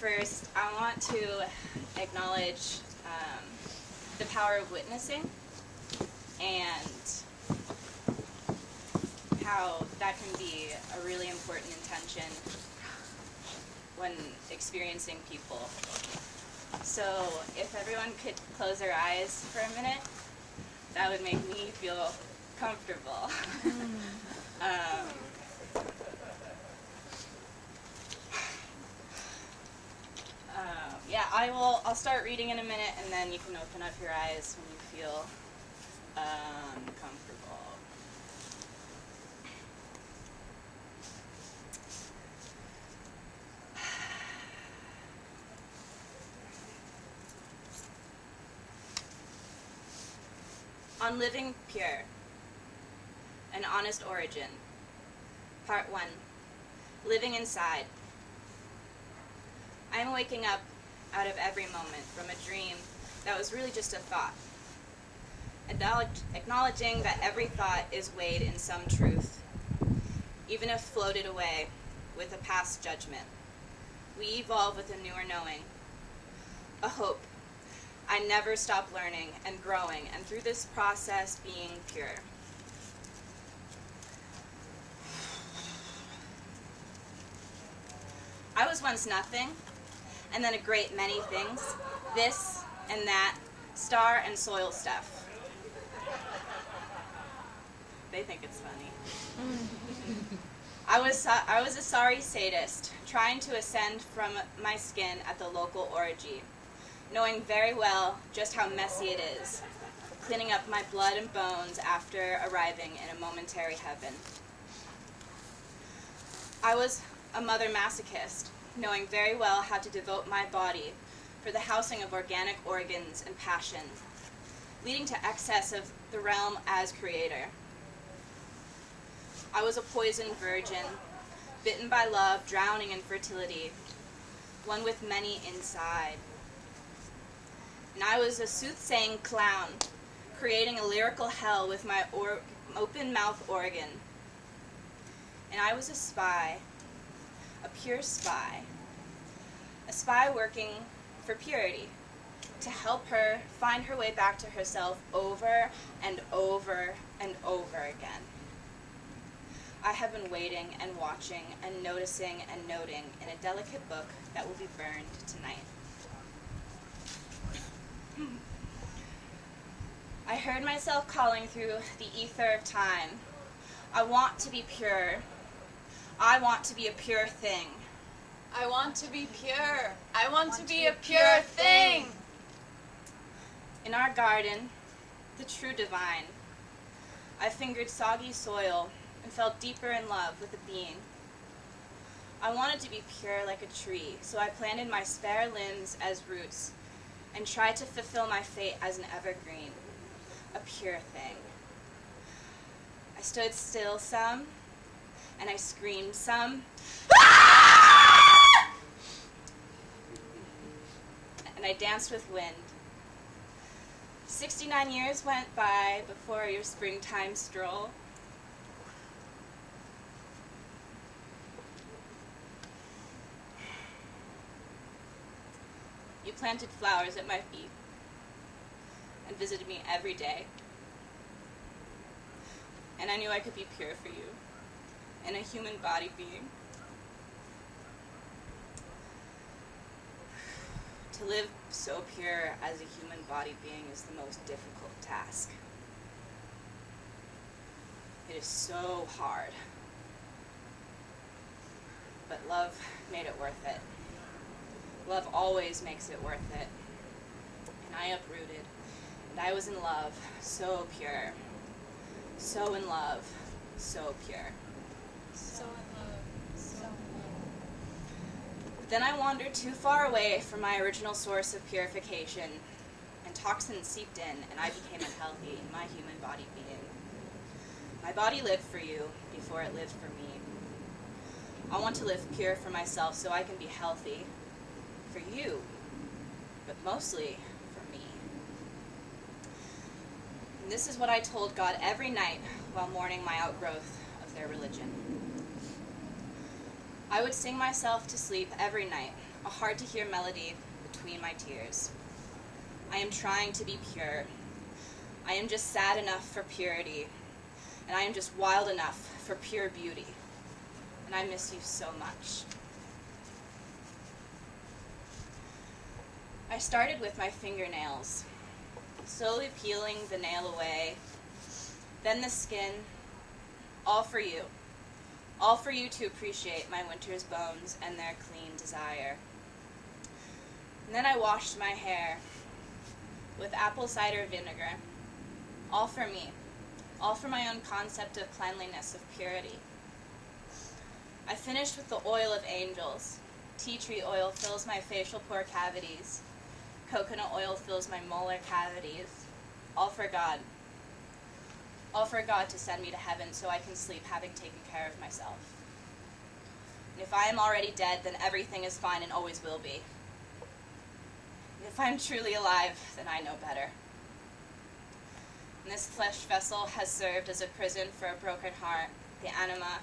first, I want to acknowledge the power of witnessing and how that can be a really important intention when experiencing people. So if everyone could close their eyes for a minute, that would make me feel comfortable. I'll start reading in a minute, and then you can open up your eyes when you feel comfortable. On Living Pure, An Honest Origin. Part 1. Living Inside. I am waking up out of every moment from a dream that was really just a thought. Acknowledging that every thought is weighed in some truth, even if floated away with a past judgment. We evolve with a newer knowing, a hope. I never stop learning and growing, and through this process being pure. I was once nothing, and then a great many things, this and that, star and soil stuff. They think it's funny. I was a sorry sadist, trying to ascend from my skin at the local orgy, knowing very well just how messy it is, cleaning up my blood and bones after arriving in a momentary heaven. I was a mother masochist, knowing very well how to devote my body for the housing of organic organs and passion, leading to excess of the realm as creator. I was a poisoned virgin, bitten by love, drowning in fertility, one with many inside. And I was a soothsaying clown, creating a lyrical hell with my open mouth organ. And I was a spy, a pure spy, a spy working for purity, to help her find her way back to herself over and over and over again. I have been waiting and watching and noticing and noting in a delicate book that will be burned tonight. I heard myself calling through the ether of time. I want to be pure. I want to be a pure thing. I want to be pure. I want to be a pure thing. In our garden, the true divine, I fingered soggy soil and fell deeper in love with a being. I wanted to be pure like a tree, so I planted my spare limbs as roots and tried to fulfill my fate as an evergreen, a pure thing. I stood still some, and I screamed some, and I danced with wind. 69 years went by before your springtime stroll. You planted flowers at my feet and visited me every day. And I knew I could be pure for you and a human body being. To live so pure as a human body being is the most difficult task. It is so hard. But love made it worth it. Love always makes it worth it. And I uprooted, and I was in love, so pure. So in love, so pure. So in love, so in love. But then I wandered too far away from my original source of purification, and toxins seeped in, and I became unhealthy in my human body being. My body lived for you before it lived for me. I want to live pure for myself so I can be healthy for you, but mostly for me. And this is what I told God every night while mourning my outgrowth of their religion. I would sing myself to sleep every night, a hard-to-hear melody between my tears. I am trying to be pure. I am just sad enough for purity, and I am just wild enough for pure beauty. And I miss you so much. I started with my fingernails, slowly peeling the nail away, then the skin, all for you to appreciate my winter's bones and their clean desire. And then I washed my hair with apple cider vinegar, all for me, all for my own concept of cleanliness, of purity. I finished with the oil of angels. Tea tree oil fills my facial pore cavities. Coconut oil fills my molar cavities. All for God. All for God to send me to heaven so I can sleep having taken care of myself. And if I am already dead, then everything is fine and always will be. And if I'm truly alive, then I know better. And this flesh vessel has served as a prison for a broken heart, the anima,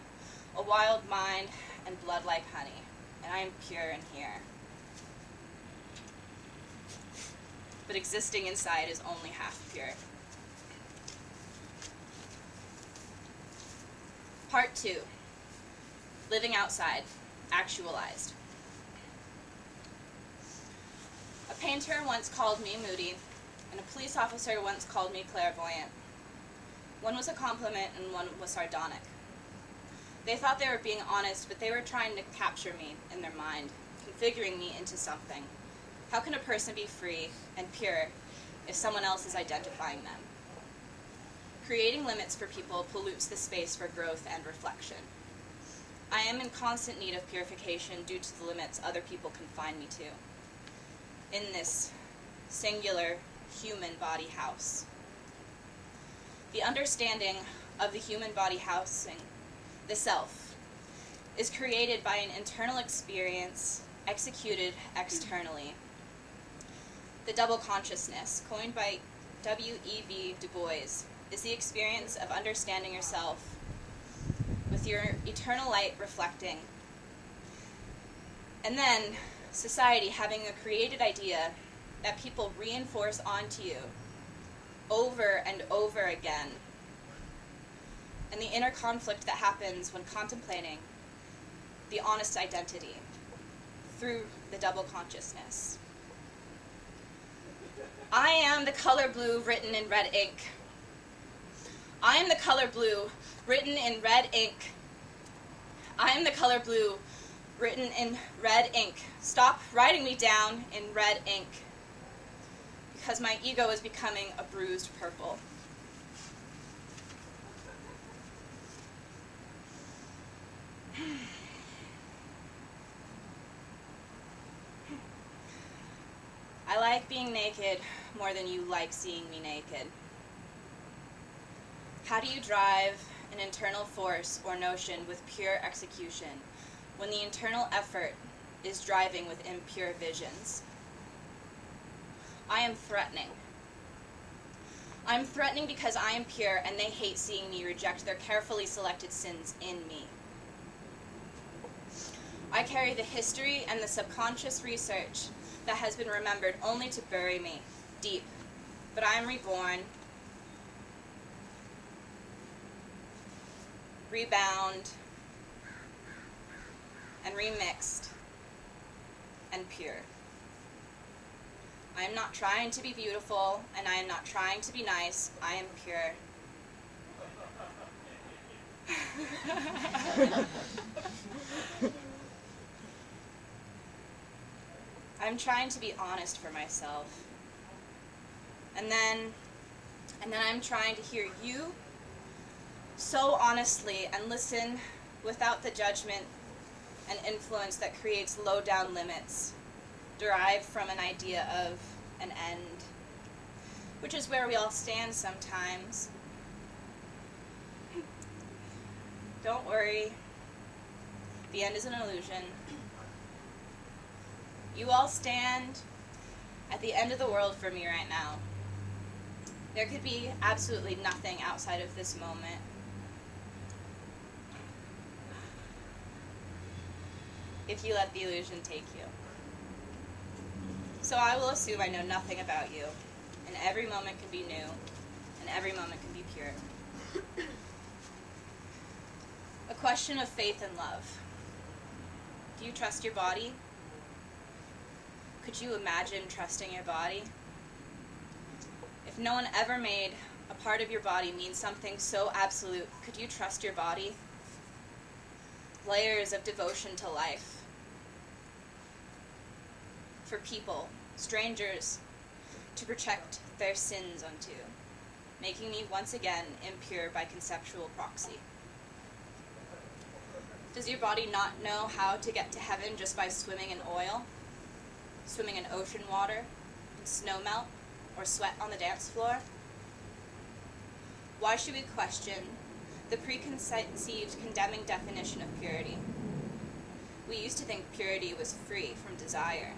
a wild mind, and blood like honey. And I am pure in here. But existing inside is only half pure. Part 2. Living outside, actualized. A painter once called me moody, and a police officer once called me clairvoyant. One was a compliment and one was sardonic. They thought they were being honest, but they were trying to capture me in their mind, configuring me into something. How can a person be free and pure if someone else is identifying them? Creating limits for people pollutes the space for growth and reflection. I am in constant need of purification due to the limits other people confine me to. In this singular human body house. The understanding of the human body housing, the self, is created by an internal experience executed externally. The double consciousness, coined by W.E.B. Du Bois, is the experience of understanding yourself with your eternal light reflecting. And then society having a created idea that people reinforce onto you over and over again. And the inner conflict that happens when contemplating the honest identity through the double consciousness. I am the color blue written in red ink. I am the color blue written in red ink. I am the color blue written in red ink. Stop writing me down in red ink, because my ego is becoming a bruised purple. I like being naked more than you like seeing me naked. How do you drive an internal force or notion with pure execution when the internal effort is driving with impure visions? I am threatening. I'm threatening because I am pure and they hate seeing me reject their carefully selected sins in me. I carry the history and the subconscious research that has been remembered only to bury me deep. But I am reborn, rebound, and remixed, and pure. I am not trying to be beautiful, and I am not trying to be nice. I am pure. I'm trying to be honest for myself. And then I'm trying to hear you so honestly and listen without the judgment and influence that creates low-down limits derived from an idea of an end, which is where we all stand sometimes. Don't worry. The end is an illusion. You all stand at the end of the world for me right now. There could be absolutely nothing outside of this moment. if you let the illusion take you. So I will assume I know nothing about you, and every moment can be new, and every moment can be pure. A question of faith and love. Do you trust your body? Could you imagine trusting your body? If no one ever made a part of your body mean something so absolute, could you trust your body? Layers of devotion to life. For people, strangers, to protect their sins unto, making me once again impure by conceptual proxy. Does your body not know how to get to heaven just by swimming in oil, swimming in ocean water, in snow melt, or sweat on the dance floor? Why should we question the preconceived condemning definition of purity? We used to think purity was free from desire.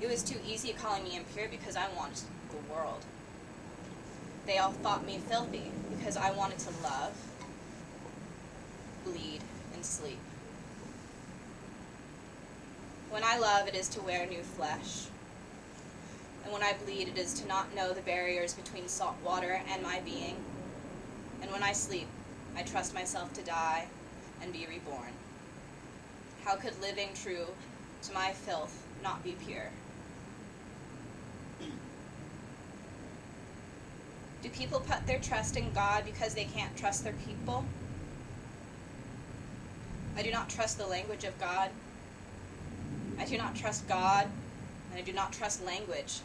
It was too easy calling me impure because I wanted the world. They all thought me filthy because I wanted to love, bleed, and sleep. When I love, it is to wear new flesh. And when I bleed, it is to not know the barriers between salt water and my being. And when I sleep, I trust myself to die and be reborn. How could living true to my filth not be pure? Do people put their trust in God because they can't trust their people? I do not trust the language of God. I do not trust God, and I do not trust language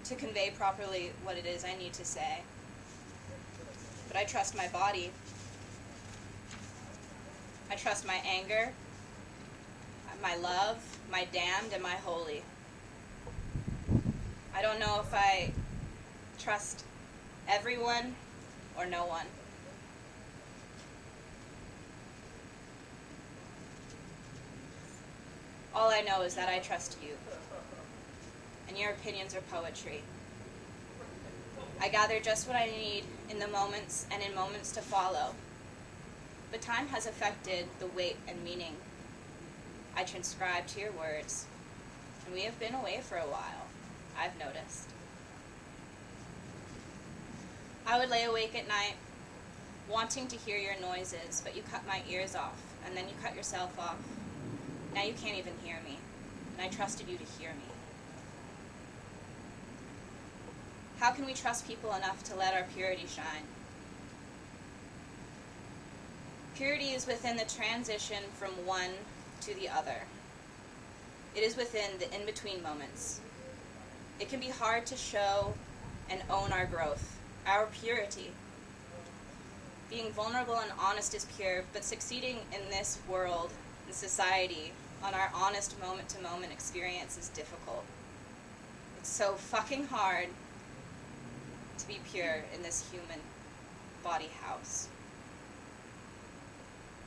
to convey properly what it is I need to say. But I trust my body. I trust my anger, my love, my damned, and my holy. I don't know if I trust everyone or no one. All I know is that I trust you, and your opinions are poetry. I gather just what I need in the moments and in moments to follow. But time has affected the weight and meaning I transcribe to your words, and we have been away for a while, I've noticed. I would lay awake at night, wanting to hear your noises, but you cut my ears off, and then you cut yourself off. Now you can't even hear me, and I trusted you to hear me. How can we trust people enough to let our purity shine? Purity is within the transition from one to the other. It is within the in-between moments. It can be hard to show and own our growth, our purity. Being vulnerable and honest is pure, but succeeding in this world and society on our honest moment-to-moment experience is difficult. It's so fucking hard to be pure in this human body house.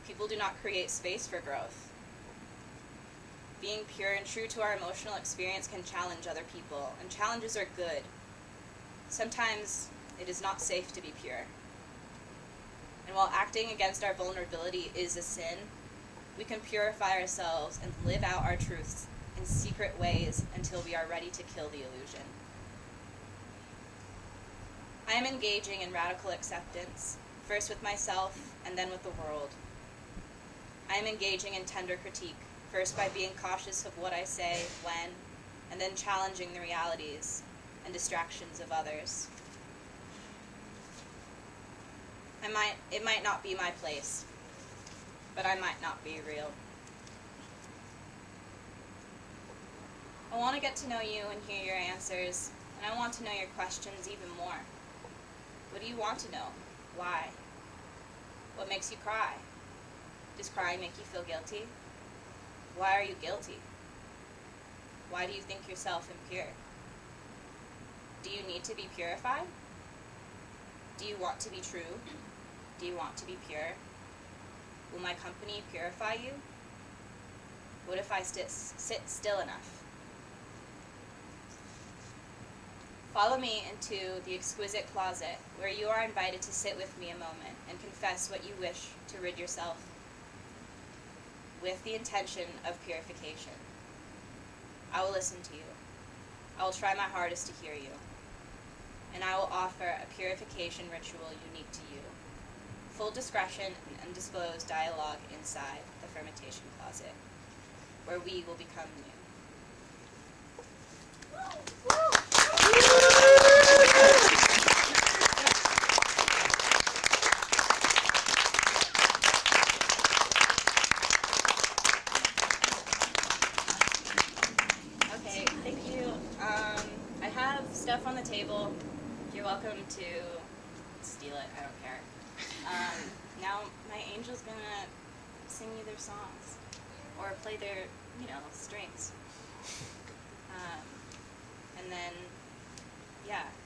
People do not create space for growth. Being pure and true to our emotional experience can challenge other people, and challenges are good. Sometimes it is not safe to be pure. And while acting against our vulnerability is a sin, we can purify ourselves and live out our truths in secret ways until we are ready to kill the illusion. I am engaging in radical acceptance, first with myself and then with the world. I am engaging in tender critique, first by being cautious of what I say, when, and then challenging the realities and distractions of others. It might not be my place, but I might not be real. I want to get to know you and hear your answers, and I want to know your questions even more. What do you want to know? Why? What makes you cry? Does crying make you feel guilty? Why are you guilty? Why do you think yourself impure? Do you need to be purified? Do you want to be true? Do you want to be pure? Will my company purify you? What if I sit still enough? Follow me into the exquisite closet, where you are invited to sit with me a moment and confess what you wish to rid yourself. with the intention of purification. I will listen to you. I will try my hardest to hear you. And I will offer a purification ritual unique to you. Full discretion and undisclosed dialogue inside the fermentation closet, where we will become new. Okay, thank you. I have stuff on the table. You're welcome to steal it. I don't care. Now my angel's gonna sing you their songs, or play their, strings.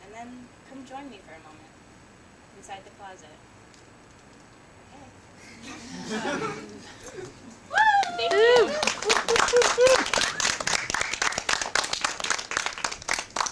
And then come join me for a moment inside the closet. Okay. Thank you.